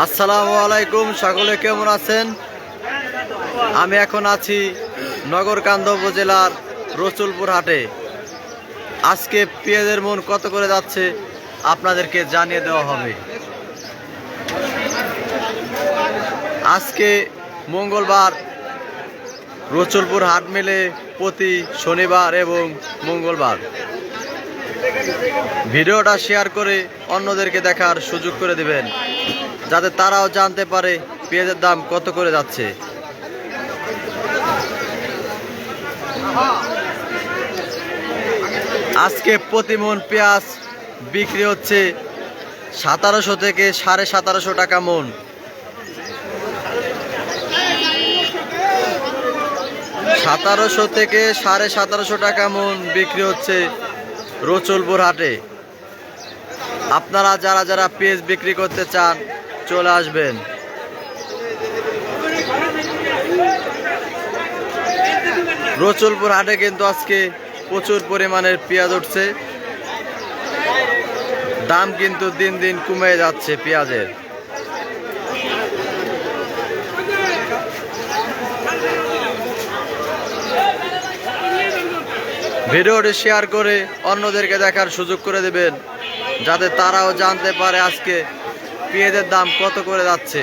আসসালামু আলাইকুম, সকলে কেমন আছেন? আমি এখন আছি নগরকান্দা উপজেলার রসুলপুর হাটে। আজকে পেঁয়াজের মন কত করে যাচ্ছে আপনাদেরকে জানিয়ে দেওয়া হবে। আজকে মঙ্গলবার রসুলপুর হাট মেলে প্রতি শনিবার এবং মঙ্গলবার। ভিডিওটা শেয়ার করে অন্যদেরকে দেখার সুযোগ করে দিবেন, যাতে তারাও জানতে পারে পেঁয়াজের দাম কত করে যাচ্ছে। আজকে প্রতি মন পেঁয়াজ বিক্রি হচ্ছে 1700 থেকে 1750 টাকা মন। সতেরোশো থেকে 1750 টাকা মন বিক্রি হচ্ছে রসুলপুর হাটে। আপনারা যারা যারা পেঁয়াজ বিক্রি করতে চান চলে আসবেন। রসুলপুর হাটে কিন্তু আজকে প্রচুর পরিমাণের পেঁয়াজ উঠছে। দাম কিন্তু দিন দিন কমে যাচ্ছে পেঁয়াজের। ভিডিওটি শেয়ার করে অন্যদেরকে দেখার সুযোগ করে দেবেন, যাতে তারাও জানতে পারে আজকে পেঁয়াজের দাম কত করে যাচ্ছে।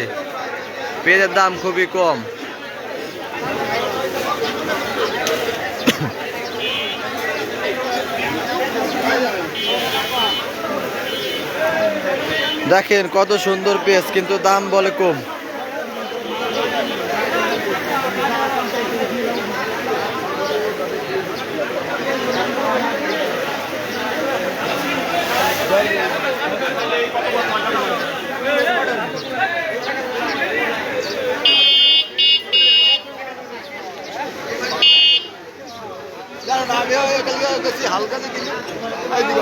পেঁয়াজের দাম খুবই কম। দেখেন কত সুন্দর পেঁয়াজ, কিন্তু দাম বলে কম। হালকা এই তো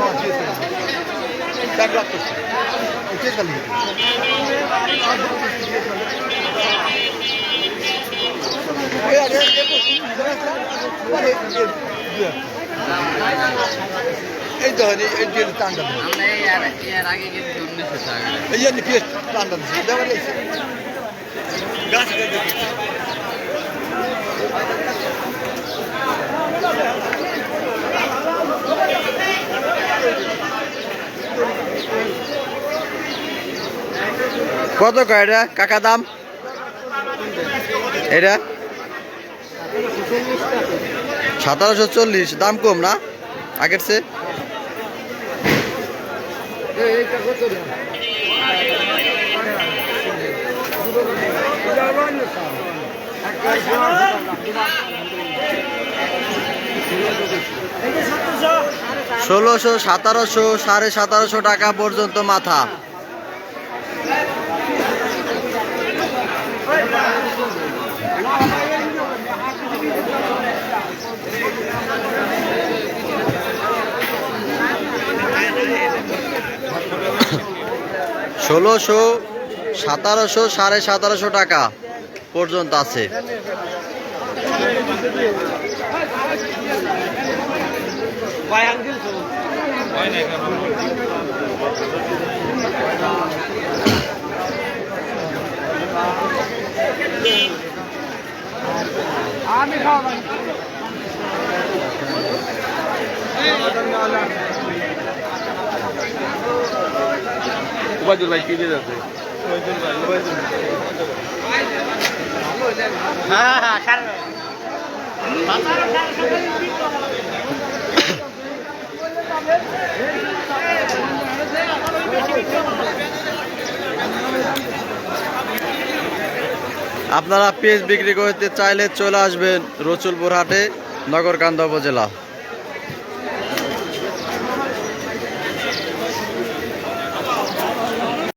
টান্ডা কত কয়টা কাকা দাম? এটা 1740, দাম কম না আগের চেয়ে? ষোলোশো, 1700, 1750 টাকা পর্যন্ত মাথা। ষোলোশো, 1700, 1750 টাকা পর্যন্ত আছে। ওবায়দুল ভাই কি দিয়ে যাচ্ছে? আপনারা পেঁয়াজ বিক্রি করতে চাইলে চলে আসবেন রসুলপুর হাটে, নগরকান্দা উপজেলা।